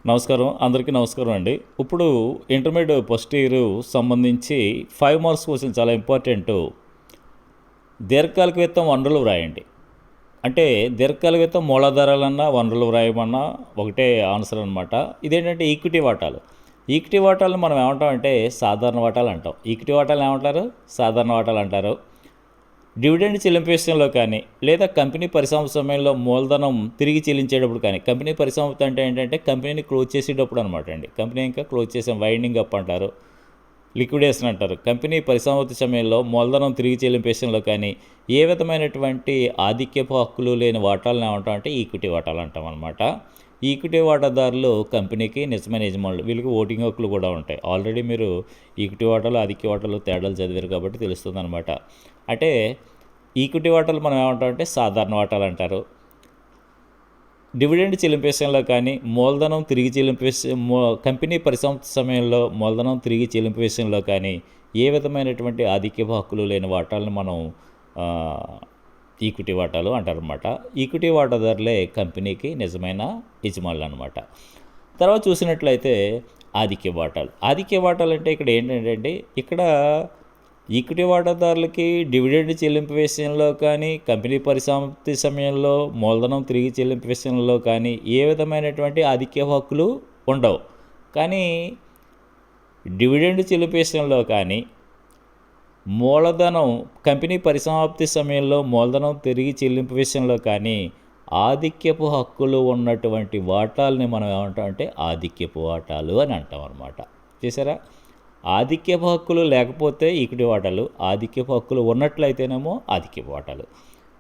నమస్కారం. అందరికీ నమస్కారం అండి. ఇప్పుడు ఇంటర్మీడియేట్ ఫస్ట్ ఇయర్ సంబంధించి 5 మార్క్స్ క్వెషన్ చాలా ఇంపార్టెంటు. దీర్ఘకాలిక విత్తం వనరులు వ్రాయండి. అంటే దీర్ఘకాలిక విత్తం మూలాధారాలన్నా, వనరులు వ్రాయమన్నా ఒకటే ఆన్సర్ అనమాట. ఇదేంటంటే ఈక్విటీ వాటాలు. ఈక్విటీ వాటాలను మనం ఏమంటామంటే సాధారణ వాటాలు అంటాం. ఈక్విటీ వాటాలను ఏమంటారు? సాధారణ వాటాలు అంటారు. డివిడెండ్ చెల్లింపు విషయంలో కానీ లేదా కంపెనీ పరిసమాప్తి సమయంలో మూలధనం తిరిగి చెల్లించేటప్పుడు కానీ, కంపెనీ పరిసమాప్తి అంటే ఏంటంటే కంపెనీని క్లోజ్ చేసేటప్పుడు అనమాట అండి. కంపెనీ ఇంకా క్లోజ్ చేసాం, వైండింగ్ అప్ అంటారు, లిక్విడేషన్ అంటారు. కంపెనీ పరిసమాప్తి సమయంలో మూలధనం తిరిగి చెల్లింపు విషయంలో కానీ ఏ విధమైనటువంటి ఆధిక్యపు హక్కులు లేని వాటాలను ఏమంటాం అంటే ఈక్విటీ వాటాలు అంటాం అనమాట. ఈక్విటీ వాటాదారులు కంపెనీకి నిజమైన యజమానులు. వీళ్ళకి ఓటింగ్ హక్కులు కూడా ఉంటాయి. ఆల్రెడీ మీరు ఈక్విటీ వాటాలు ఆధిక్య వాటాలు తేడాలు చదివారు కాబట్టి తెలుస్తుంది అనమాట. అంటే ఈక్విటీ వాటాలు మనం ఏమంటామంటే సాధారణ వాటాలు అంటారు. డివిడెండ్ చెల్లింపు విషయంలో కానీ మూలధనం తిరిగి చెల్లింపు కంపెనీ పరిసమాప్తి సమయంలో మూలధనం తిరిగి చెల్లింపు విషయంలో కానీ ఏ విధమైనటువంటి ఆధిక్యపు హక్కులు లేని వాటాలను మనం ఈక్విటీ వాటాలు అంటారనమాట. ఈక్విటీ వాటాదారులే కంపెనీకి నిజమైన యజమానులు అనమాట. తర్వాత చూసినట్లయితే ఆధిక్య వాటాలు. ఆధిక్య వాటాలు అంటే ఇక్కడ ఏంటంటే ఇక్కడ ఈక్విటీ వాటాదారులకి డివిడెండ్ చెల్లింపు విషయంలో కానీ కంపెనీ పరిసమాప్తి సమయంలో మూలధనం తిరిగి చెల్లింపు విషయంలో కానీ ఏ విధమైనటువంటి ఆధిక్య హక్కులు ఉండవు. కానీ డివిడెండ్ చెల్లింపు విషయంలో కానీ మూలధనం కంపెనీ పరిసమాప్తి సమయంలో మూలధనం తిరిగి చెల్లింపు విషయంలో కానీ ఆధిక్యపు హక్కులు ఉన్నటువంటి వాటాలని మనం ఏమంటాం అంటే ఆధిక్యపు వాటాలు అని అంటాం అనమాట. చూసారా, ఆధిక్యపు హక్కులు లేకపోతే ఈక్విటీ వాటాలు, ఆధిక్యపు హక్కులు ఉన్నట్లయితేనేమో ఆధిక్యపు వాటాలు.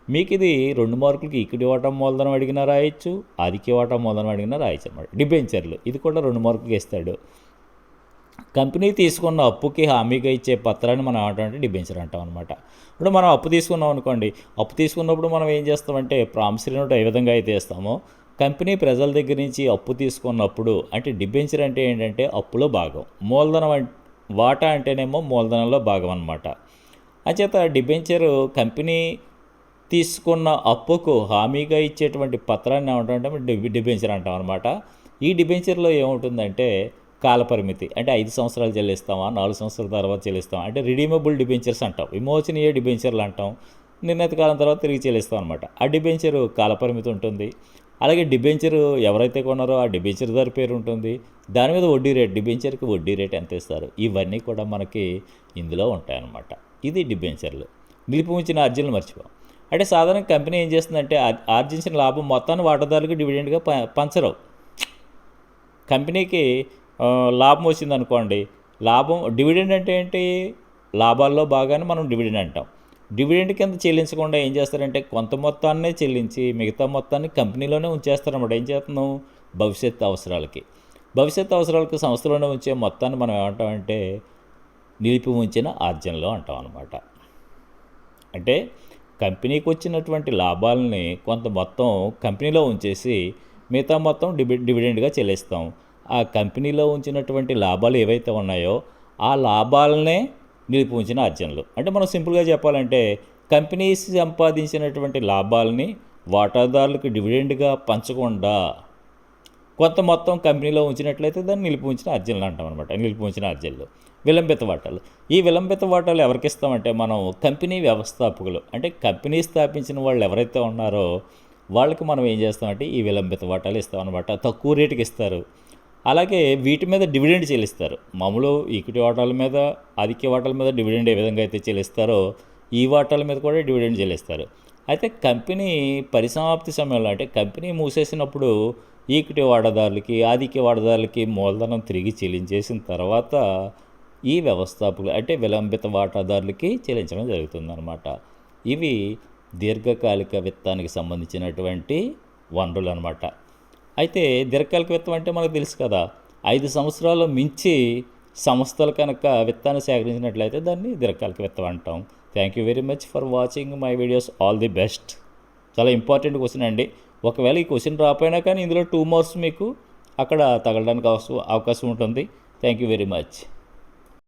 మీకు ఇది 2 మార్కులకి ఈక్విటీ వాటా మూలధనం అడిగినా రాయొచ్చు, ఆధిక్య వాటా మూలధనం అడిగినా రాయొచ్చు అనమాట. డిబెంచర్లు ఇది కూడా 2 మార్కులకి ఇస్తాడు. కంపెనీ తీసుకున్న అప్పుకి హామీగా ఇచ్చే పత్రాన్ని మనం ఏమంటామంటే డిబెంచర్ అంటాం అనమాట. ఇప్పుడు మనం అప్పు తీసుకున్నాం అనుకోండి, అప్పు తీసుకున్నప్పుడు మనం ఏం చేస్తామంటే ప్రామిసరీ నోట్ ఏ విధంగా అయితే ఇస్తామో కంపెనీ ప్రజల దగ్గర నుంచి అప్పు తీసుకున్నప్పుడు అంటే డిబెంచర్ అంటే ఏంటంటే అప్పులో భాగం, మూలధనం వాటా అంటేనేమో మూలధనంలో భాగం అనమాట. అంచేత డిబెంచరు కంపెనీ తీసుకున్న అప్పుకు హామీగా ఇచ్చేటువంటి పత్రాన్ని ఏమంటామంటే డిబెంచర్ అంటాం అనమాట. ఈ డిబెంచర్లో ఏముంటుందంటే కాలపరిమితి అంటే 5 సంవత్సరాలు చెల్లిస్తామా, 4 సంవత్సరాల తర్వాత చెల్లిస్తామా అంటే రిడీమబుల్ డిబెంచర్స్ అంటాం, విమోచనీయ డిబెంచర్లు అంటాం. నిర్ణీత కాలం తర్వాత తిరిగి చెల్లిస్తాం అనమాట. ఆ డిబెంచరు కాలపరిమితి ఉంటుంది. అలాగే డిబెంచరు ఎవరైతే కొన్నారో ఆ డిబెంచర్ దారి పేరు ఉంటుంది. దాని మీద వడ్డీ రేట్, డిబెంచర్కి వడ్డీ రేట్ ఎంత ఇస్తారు, ఇవన్నీ కూడా మనకి ఇందులో ఉంటాయన్నమాట. ఇది డిబెంచర్లు. నిలిపి ఉంచిన అర్జీలను మర్చిపోం. అంటే సాధారణ కంపెనీ ఏం చేస్తుందంటే ఆర్జించిన లాభం మొత్తాన్ని వాటాదారులకు డివిడెండ్గా పంచరవు. కంపెనీకి లాభం వచ్చింది అనుకోండి, లాభం డివిడెండ్ అంటే ఏంటి, లాభాల్లో భాగాన్ని మనం డివిడెండ్ అంటాం. డివిడెండ్ కింద చెల్లించకుండా ఏం చేస్తారంటే కొంత మొత్తాన్నే చెల్లించి మిగతా మొత్తాన్ని కంపెనీలోనే ఉంచేస్తారన్నమాట. ఏం చేస్తున్నాం, భవిష్యత్తు అవసరాలకు సంస్థలోనే ఉంచే మొత్తాన్ని మనం ఏమంటామంటే నిలిపి ఉంచిన ఆర్జనలో అంటాం అనమాట. అంటే కంపెనీకి వచ్చినటువంటి లాభాలని కొంత మొత్తం కంపెనీలో ఉంచేసి మిగతా మొత్తం డివిడెండ్గా చెల్లిస్తాం. ఆ కంపెనీలో ఉంచినటువంటి లాభాలు ఏవైతే ఉన్నాయో ఆ లాభాలనే నిలిపి ఉంచిన అర్జనలు. అంటే మనం సింపుల్గా చెప్పాలంటే కంపెనీ సంపాదించినటువంటి లాభాలని వాటాదారులకు డివిడెండ్గా పంచకుండా కొంత మొత్తం కంపెనీలో ఉంచినట్లయితే దాన్ని నిలిపి ఉంచిన అర్జనలు అంటాం అనమాట. నిలిపి ఉంచిన అర్జనలు. విలంబిత వాటాలు. ఈ విలంబిత వాటాలు ఎవరికి ఇస్తామంటే మనం కంపెనీ వ్యవస్థాపకులు అంటే కంపెనీ స్థాపించిన వాళ్ళు ఎవరైతే ఉన్నారో వాళ్ళకి మనం ఏం చేస్తామంటే ఈ విలంబిత వాటాలు ఇస్తామన్నమాట. తక్కువ రేటుకి ఇస్తారు. అలాగే వీటి మీద డివిడెండ్ చెల్లిస్తారు. మామూలు ఈక్విటీ వాటాల మీద ఆధిక్య వాటాల మీద డివిడెండ్ ఏ విధంగా అయితే చెల్లిస్తారో ఈ వాటాల మీద కూడా డివిడెండ్ చెల్లిస్తారు. అయితే కంపెనీ పరిసమాప్తి సమయంలో అంటే కంపెనీ మూసేసినప్పుడు ఈక్విటీ వాటాదారులకి ఆధిక్య వాటాదారులకి మూలధనం తిరిగి చెల్లించేసిన తర్వాత ఈ వ్యవస్థాపకులు అంటే విలంబిత వాటాదారులకి చెల్లించడం జరుగుతుందన్నమాట. ఇవి దీర్ఘకాలిక విత్తానికి సంబంధించినటువంటి వనరులు అనమాట. అయితే దీర్ఘకాలిక విత్తం అంటే మనకు తెలుసు కదా, 5 సంవత్సరాలు మించి సంస్థలు కనుక విత్తాన్ని సేకరించినట్లయితే దాన్ని దీర్ఘకాలిక విత్తం అంటాం. Thank you very much for watching my videos. All the best. చాలా ఇంపార్టెంట్ క్వశ్చన్ అండి. ఒకవేళ ఈ క్వశ్చన్ రాపోయినా కానీ ఇందులో 2 మార్క్స్ మీకు అక్కడ తగలడానికి అవకాశం ఉంటుంది. Thank you very much.